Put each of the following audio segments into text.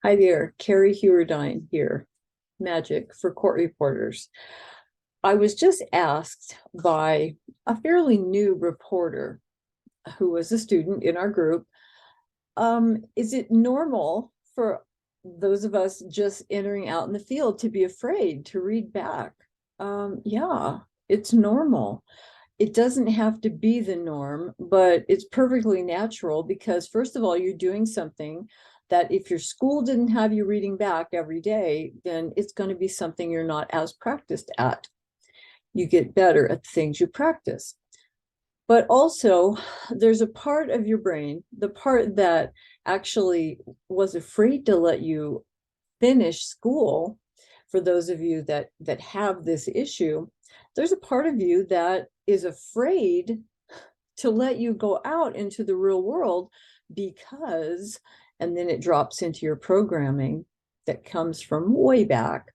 Hi there, Carrie Hewerdine here, Magic for Court Reporters. I was just asked by a fairly new reporter who was a student in our group, is it normal for those of us just entering out in the field to be afraid to read back? Yeah, it's normal. It doesn't have to be the norm, but it's perfectly natural because, first of all, you're doing something that if your school didn't have you reading back every day, then it's going to be something you're not as practiced at. You get better at the things you practice. But also, there's a part of your brain, the part that actually was afraid to let you finish school. For those of you that have this issue, there's a part of you that is afraid to let you go out into the real world because, and then it drops into your programming that comes from way back.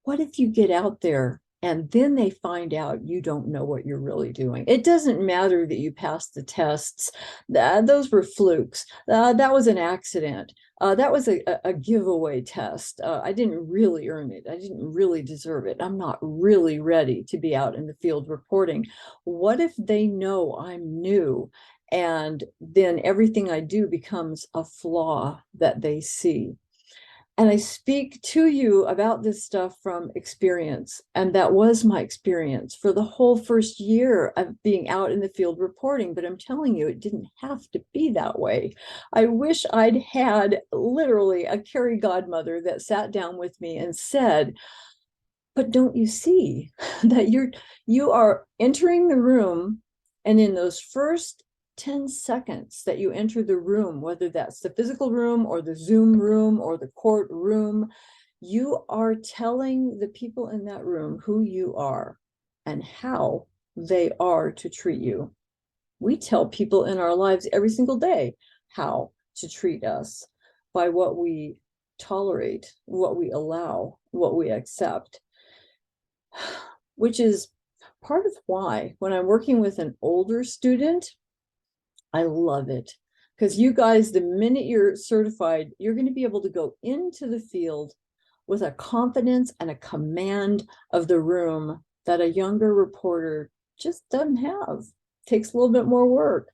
What if you get out there and then they find out you don't know what you're really doing? It doesn't matter that you passed the tests. Those were flukes. That was an accident. That was a giveaway test. I didn't really earn it. I didn't really deserve it. I'm not really ready to be out in the field reporting. What if they know I'm new and then everything I do becomes a flaw that they see? And I speak to you about this stuff from experience. And that was my experience for the whole first year of being out in the field reporting. But I'm telling you, it didn't have to be that way. I wish I'd had literally a Carrie godmother that sat down with me and said, but don't you see that you are entering the room, and in those first 10 seconds that you enter the room, whether that's the physical room or the Zoom room or the court room, you are telling the people in that room who you are and how they are to treat you. We tell people in our lives every single day how to treat us by what we tolerate, what we allow, what we accept, which is part of why when I'm working with an older student, I love it. Because you guys, the minute you're certified, you're going to be able to go into the field with a confidence and a command of the room that a younger reporter just doesn't have. It takes a little bit more work.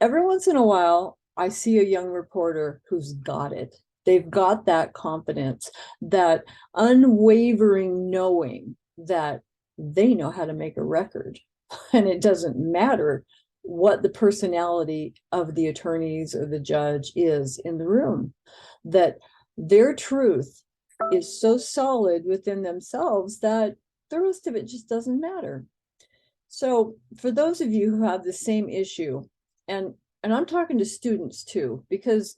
Every once in a while, I see a young reporter who's got it. They've got that confidence, that unwavering knowing that they know how to make a record. And it doesn't matter what the personality of the attorneys or the judge is in the room, that their truth is so solid within themselves that the rest of it just doesn't matter. So for those of you who have the same issue, and I'm talking to students too, because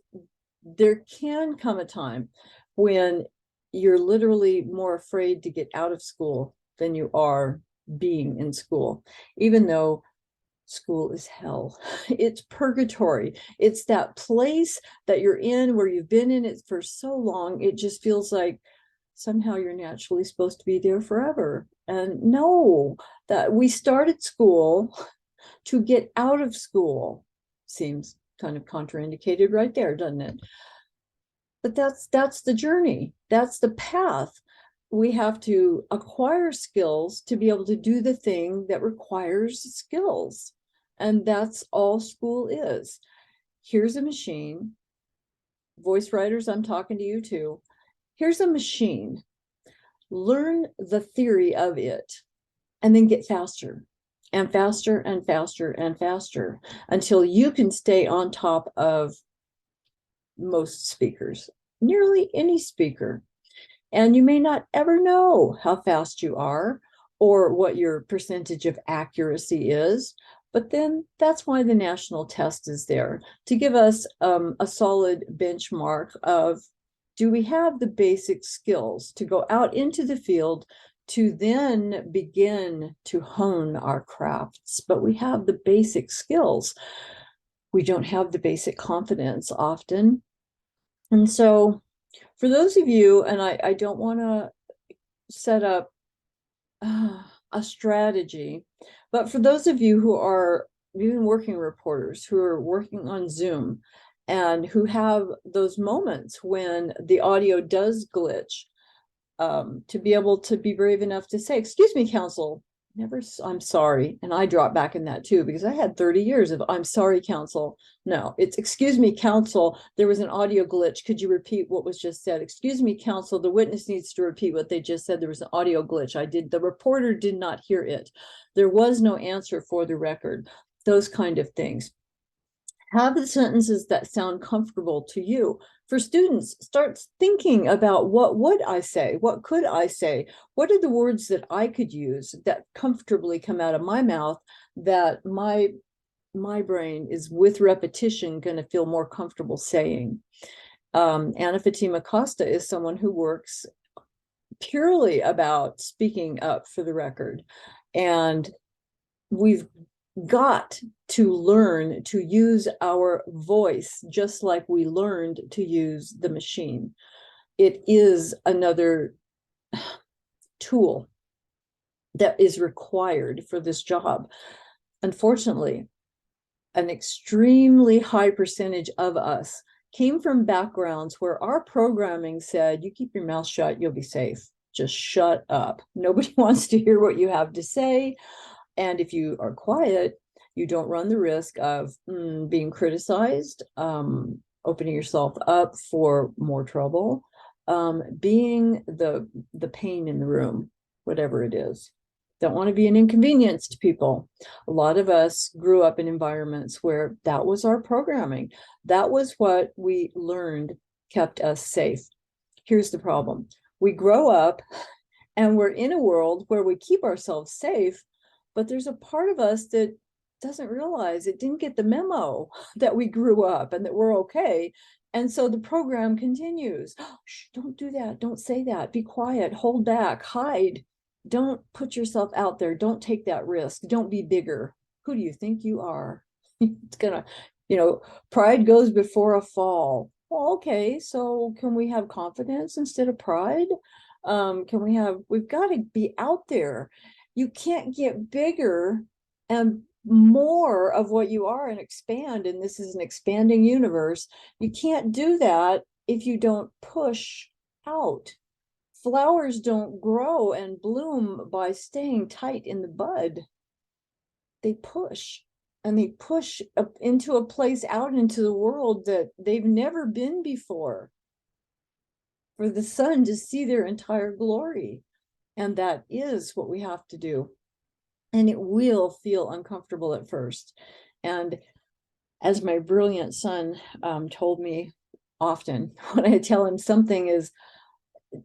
there can come a time when you're literally more afraid to get out of school than you are being in school, even though school is hell. It's purgatory. It's that place that you're in where you've been in it for so long, it just feels like somehow you're naturally supposed to be there forever. And no, that we started school to get out of school. Seems kind of contraindicated right there, doesn't it? But that's the journey. That's the path. We have to acquire skills to be able to do the thing that requires skills. And that's all school is. Here's a machine. Voice writers, I'm talking to you too. Here's a machine. Learn the theory of it and then get faster and faster and faster and faster until you can stay on top of most speakers, nearly any speaker. And you may not ever know how fast you are or what your percentage of accuracy is. But then that's why the national test is there, to give us a solid benchmark of, do we have the basic skills to go out into the field to then begin to hone our crafts? But we have the basic skills. We don't have the basic confidence often. And so for those of you, and I don't want to set up a strategy, but for those of you who are even working reporters who are working on Zoom, and who have those moments when the audio does glitch, to be able to be brave enough to say, excuse me, counsel, never, I'm sorry. And I dropped back in that too, because I had 30 years of, I'm sorry, counsel. No, it's, excuse me, counsel, there was an audio glitch. Could you repeat what was just said? Excuse me, counsel, the witness needs to repeat what they just said. There was an audio glitch. The reporter did not hear it. There was no answer for the record. Those kind of things. Have the sentences that sound comfortable to you. For students, start thinking about, what would I say? What could I say? What are the words that I could use that comfortably come out of my mouth, that my brain is, with repetition, going to feel more comfortable saying? Anna Fatima Costa is someone who works purely about speaking up for the record. And we've got to learn to use our voice just like we learned to use the machine. It is another tool that is required for this job. Unfortunately, an extremely high percentage of us came from backgrounds where our programming said, you keep your mouth shut, you'll be safe. Just shut up. Nobody wants to hear what you have to say. And if you are quiet, you don't run the risk of being criticized, opening yourself up for more trouble, being the pain in the room, whatever it is. Don't want to be an inconvenience to people. A lot of us grew up in environments where that was our programming. That was what we learned kept us safe. Here's the problem. We grow up and we're in a world where we keep ourselves safe, but there's a part of us that doesn't realize, it didn't get the memo that we grew up and that we're okay. And so the program continues. Shh, don't do that. Don't say that. Be quiet. Hold back. Hide. Don't put yourself out there. Don't take that risk. Don't be bigger. Who do you think you are? It's gonna, pride goes before a fall. Well, okay, so can we have confidence instead of pride? We've got to be out there. You can't get bigger and more of what you are and expand. And this is an expanding universe. You can't do that if you don't push out. Flowers don't grow and bloom by staying tight in the bud. They push, and they push up into a place out into the world that they've never been before, for the sun to see their entire glory. And that is what we have to do. And it will feel uncomfortable at first. And as my brilliant son told me often, when I tell him something is,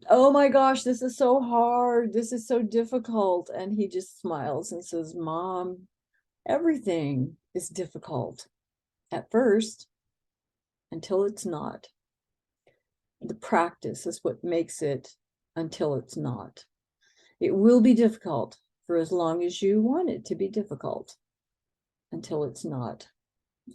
oh my gosh, this is so hard, this is so difficult, and he just smiles and says, Mom, everything is difficult at first until it's not. The practice is what makes it until it's not. It will be difficult for as long as you want it to be difficult, until it's not.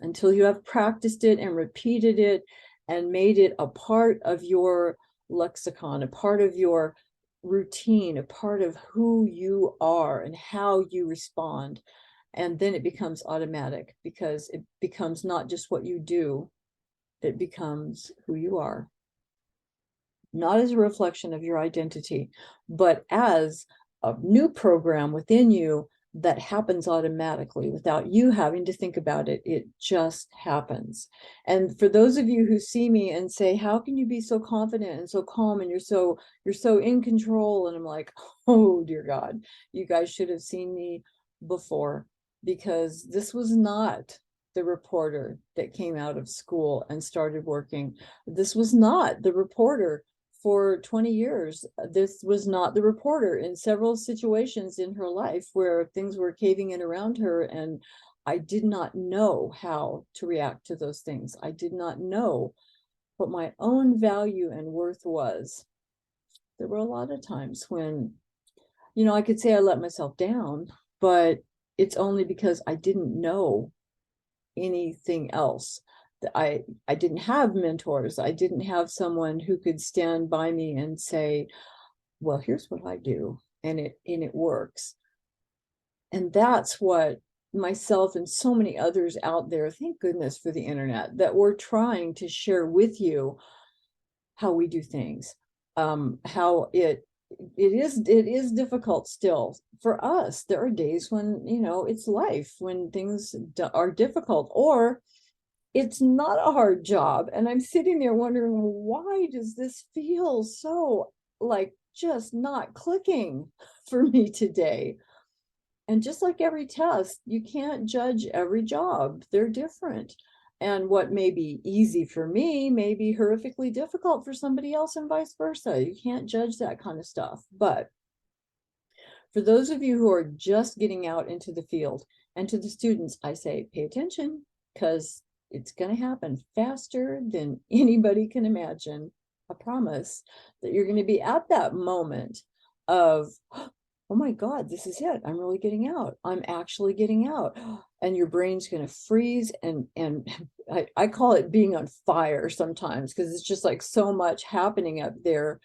Until you have practiced it and repeated it and made it a part of your lexicon, a part of your routine, a part of who you are and how you respond. And then it becomes automatic, because it becomes not just what you do, it becomes who you are. Not as a reflection of your identity, but as a new program within you that happens automatically without you having to think about it. It just happens. And for those of you who see me and say, how can you be so confident and so calm, and you're so in control? And I'm like, oh dear God, you guys should have seen me before, because this was not the reporter that came out of school and started working. This was not the reporter for 20 years. This was not the reporter in several situations in her life where things were caving in around her, and I did not know how to react to those things. I did not know what my own value and worth was. There were a lot of times when, I could say I let myself down, but it's only because I didn't know anything else. I didn't have mentors. I didn't have someone who could stand by me and say, well, here's what I do, and it works. And that's what myself and so many others out there, thank goodness for the internet, that we're trying to share with you how we do things, how it is difficult still for us. There are days when, it's life, when things are difficult, or it's not a hard job. And I'm sitting there wondering, why does this feel so like just not clicking for me today? And just like every test, you can't judge every job. They're different. And what may be easy for me may be horrifically difficult for somebody else, and vice versa. You can't judge that kind of stuff. But for those of you who are just getting out into the field, and to the students, I say, pay attention, because it's going to happen faster than anybody can imagine. I promise that you're going to be at that moment of, oh my God, this is it. I'm really getting out. I'm actually getting out. And your brain's going to freeze. And I call it being on fire sometimes, because it's just like so much happening up there,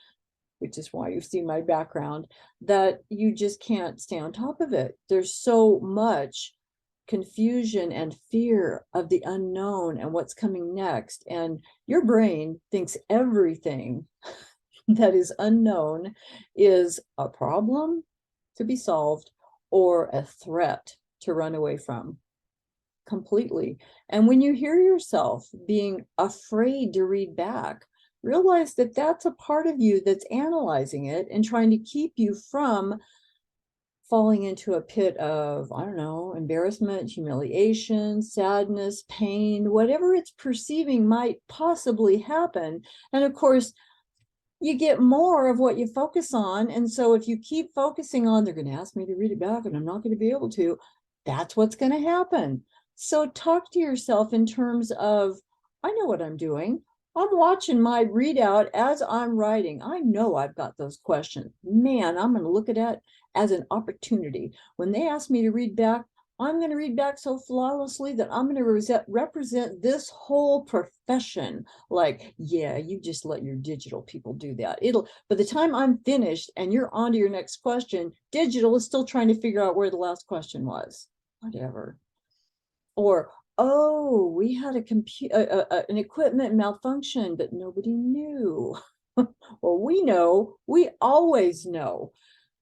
which is why you see my background, that you just can't stay on top of it. There's so much confusion and fear of the unknown and what's coming next. And your brain thinks everything that is unknown is a problem to be solved or a threat to run away from completely. And when you hear yourself being afraid to read back, realize that that's a part of you that's analyzing it and trying to keep you from falling into a pit of, I don't know, embarrassment, humiliation, sadness, pain, whatever it's perceiving might possibly happen. And of course, you get more of what you focus on. And so if you keep focusing on, they're going to ask me to read it back and I'm not going to be able to, that's what's going to happen. So talk to yourself in terms of, I know what I'm doing. I'm watching my readout as I'm writing. I know I've got those questions. Man, I'm going to look at that as an opportunity. When they ask me to read back, I'm going to read back so flawlessly that I'm going to represent this whole profession. Like, yeah, you just let your digital people do that. By the time I'm finished and you're on to your next question, digital is still trying to figure out where the last question was. Whatever. Or, oh, we had an equipment malfunction, but nobody knew. Well, we always know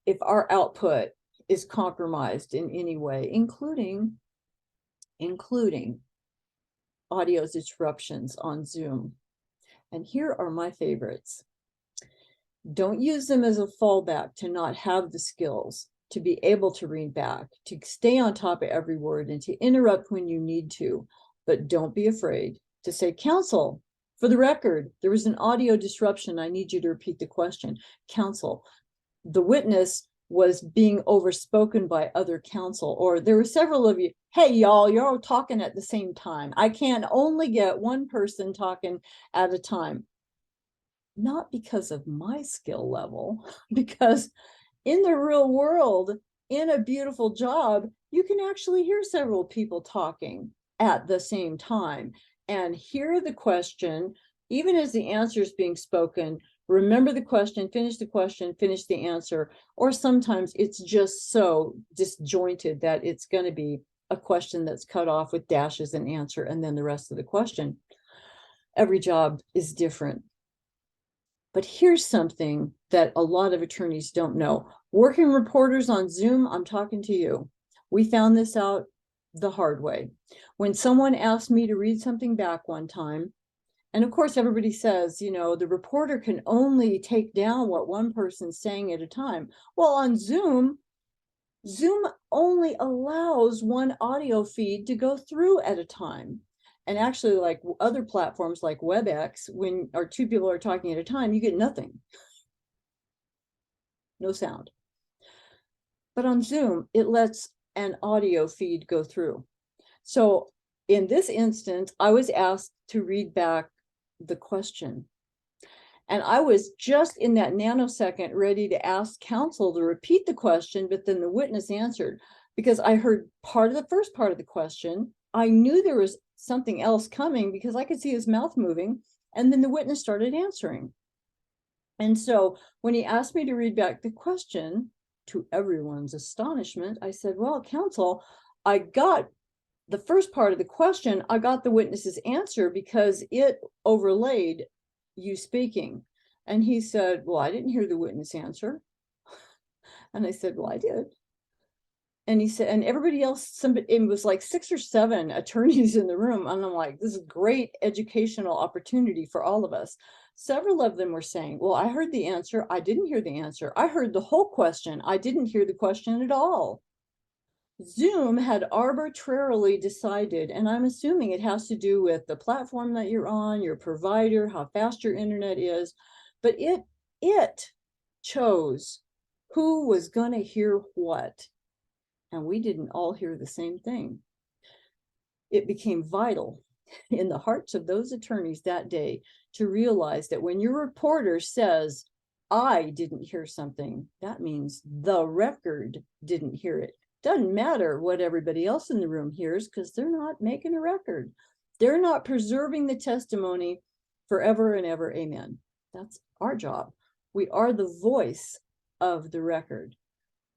if our output is compromised in any way, including audio disruptions on Zoom. And here are my favorites. Don't use them as a fallback to not have the skills to be able to read back, to stay on top of every word, and to interrupt when you need to. But don't be afraid to say, counsel, for the record, there was an audio disruption. I need you to repeat the question. Counsel, the witness was being overspoken by other counsel, or there were several of you. Hey, y'all, you're all talking at the same time. I can only get one person talking at a time. Not because of my skill level, because in the real world, in a beautiful job, you can actually hear several people talking at the same time and hear the question, even as the answer is being spoken. Remember the question, finish the answer. Or sometimes it's just so disjointed that it's going to be a question that's cut off with dashes and answer, and then the rest of the question. Every job is different. But here's something that a lot of attorneys don't know. Working reporters on Zoom, I'm talking to you. We found this out the hard way. When someone asked me to read something back one time, and of course, everybody says, the reporter can only take down what one person's saying at a time. Well, on Zoom only allows one audio feed to go through at a time. And actually, like other platforms like WebEx, when our two people are talking at a time, you get nothing. No sound. But on Zoom, it lets an audio feed go through. So in this instance, I was asked to read back the question. And I was just in that nanosecond ready to ask counsel to repeat the question, but then the witness answered, because I heard part of the first part of the question. I knew there was something else coming because I could see his mouth moving, and then the witness started answering. And so when he asked me to read back the question, to everyone's astonishment, I said, well, counsel, I got the first part of the question, I got the witness's answer because it overlaid you speaking. And he said, well, I didn't hear the witness answer. And I said, well, I did. And he said, and everybody else, somebody, it was like 6 or 7 attorneys in the room. And I'm like, this is a great educational opportunity for all of us. Several of them were saying, well, I heard the answer. I didn't hear the answer. I heard the whole question. I didn't hear the question at all. Zoom had arbitrarily decided, and I'm assuming it has to do with the platform that you're on, your provider, how fast your internet is, but it chose who was going to hear what. And we didn't all hear the same thing. It became vital in the hearts of those attorneys that day to realize that when your reporter says, I didn't hear something, that means the record didn't hear it. Doesn't matter what everybody else in the room hears because they're not making a record. They're not preserving the testimony forever and ever. Amen. That's our job. We are the voice of the record.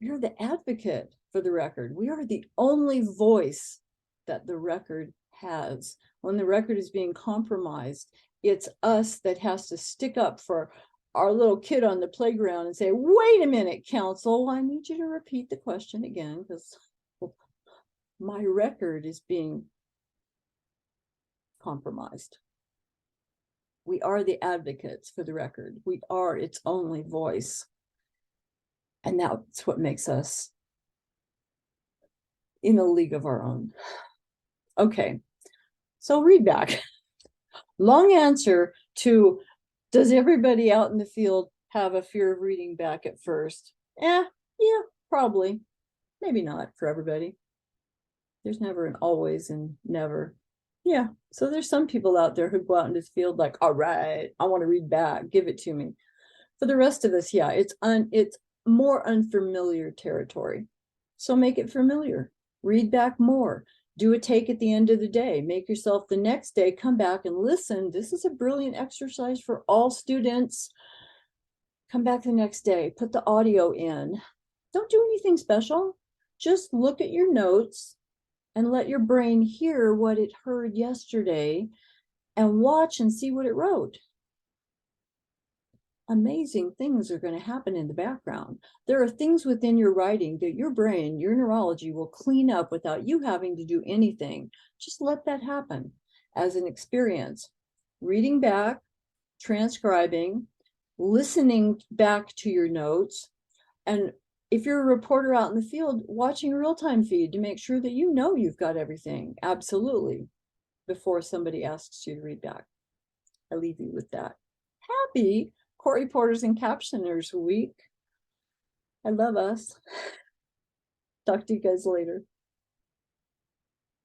We are the advocate for the record. We are the only voice that the record has. When the record is being compromised, it's us that has to stick up for our little kid on the playground and say, wait a minute, counsel, I need you to repeat the question again because my record is being compromised. We are the advocates for the record. We are its only voice. And that's what makes us in a league of our own. Okay, so read back. Long answer to, does everybody out in the field have a fear of reading back at first? Yeah, probably. Maybe not for everybody. There's never an always and never. Yeah, so there's some people out there who go out into the field like, all right, I want to read back, give it to me. For the rest of us, yeah, it's more unfamiliar territory. So make it familiar. Read back more. Do a take at the end of the day. Make yourself the next day, come back and listen. This is a brilliant exercise for all students. Come back the next day, put the audio in. Don't do anything special. Just look at your notes and let your brain hear what it heard yesterday and watch and see what it wrote. Amazing things are going to happen in the background. There are things within your writing that your brain, your neurology will clean up without you having to do anything. Just let that happen as an experience. Reading back, transcribing, listening back to your notes, and if you're a reporter out in the field, watching a real-time feed to make sure that you know you've got everything, absolutely, before somebody asks you to read back. I leave you with that. Happy Court Reporters and Captioners Week. I love us. Talk to you guys later.